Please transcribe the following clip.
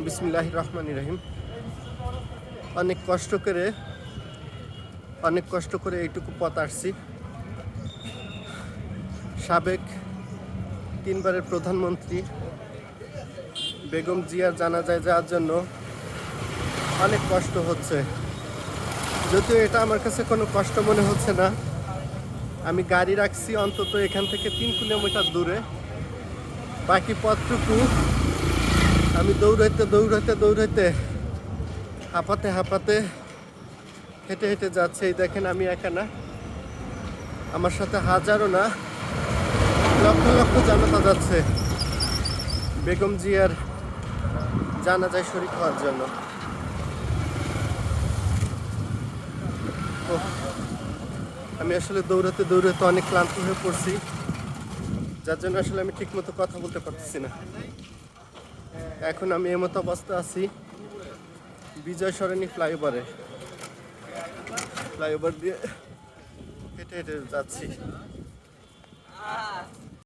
বিসমিল্লাহির রহমানির রহিম। অনেক কষ্ট করে এইটুকু পথ আসছি। সাবেক 3বারের প্রধানমন্ত্রী বেগম জিয়ার জানাজায় যাওয়ার জন্য অনেক কষ্ট হচ্ছে। যদিও এটা আমার কাছে কোনো কষ্ট মনে হচ্ছে না। আমি গাড়ি রাখছি অন্তত এখান থেকে 3 কিলোমিটার দূরে। বাকি পথটুকু আমি দৌড়াইতে হাঁপাতে হেঁটে যাচ্ছে। এই দেখেন, আমি একা না, আমার সাথে হাজারো না লক্ষ জনতা যাচ্ছে বেগম জিয়ার জানাজায় শরীক হওয়ার জন্য। আমি আসলে দৌড়াতে অনেক ক্লান্ত হয়ে পড়ছি, যার জন্য আসলে আমি ঠিকমতো কথা বলতে পারতেছি না। এখন আমি এমতো অবস্থা আছি বিজয় সরণি ফ্লাইওভার দিয়ে হেঁটে যাচ্ছি।